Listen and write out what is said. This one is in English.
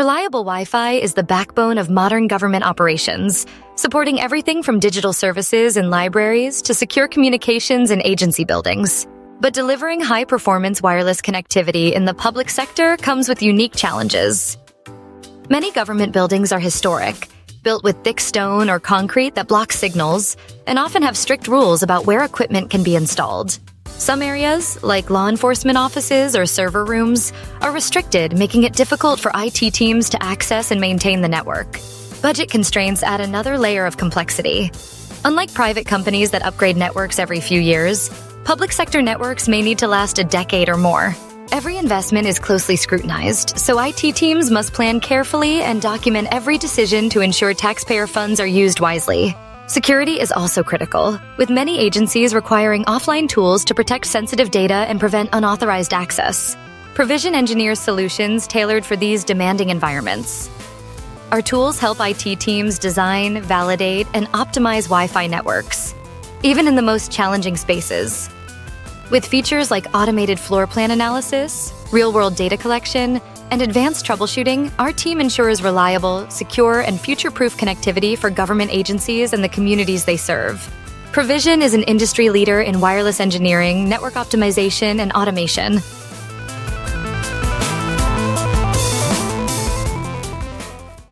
Reliable Wi-Fi is the backbone of modern government operations, supporting everything from digital services in libraries to secure communications in agency buildings. But delivering high-performance wireless connectivity in the public sector comes with unique challenges. Many government buildings are historic, built with thick stone or concrete that blocks signals, and often have strict rules about where equipment can be installed. Some areas, like law enforcement offices or server rooms, are restricted, making it difficult for IT teams to access and maintain the network. Budget constraints add another layer of complexity. Unlike private companies that upgrade networks every few years, public sector networks may need to last a decade or more. Every investment is closely scrutinized, so IT teams must plan carefully and document every decision to ensure taxpayer funds are used wisely. Security is also critical, with many agencies requiring offline tools to protect sensitive data and prevent unauthorized access. Provision engineers solutions tailored for these demanding environments. Our tools help IT teams design, validate, and optimize Wi-Fi networks, even in the most challenging spaces. With features like automated floor plan analysis, real-world data collection, and advanced troubleshooting, our team ensures reliable, secure, and future-proof connectivity for government agencies and the communities they serve. Provision is an industry leader in wireless engineering, network optimization, and automation.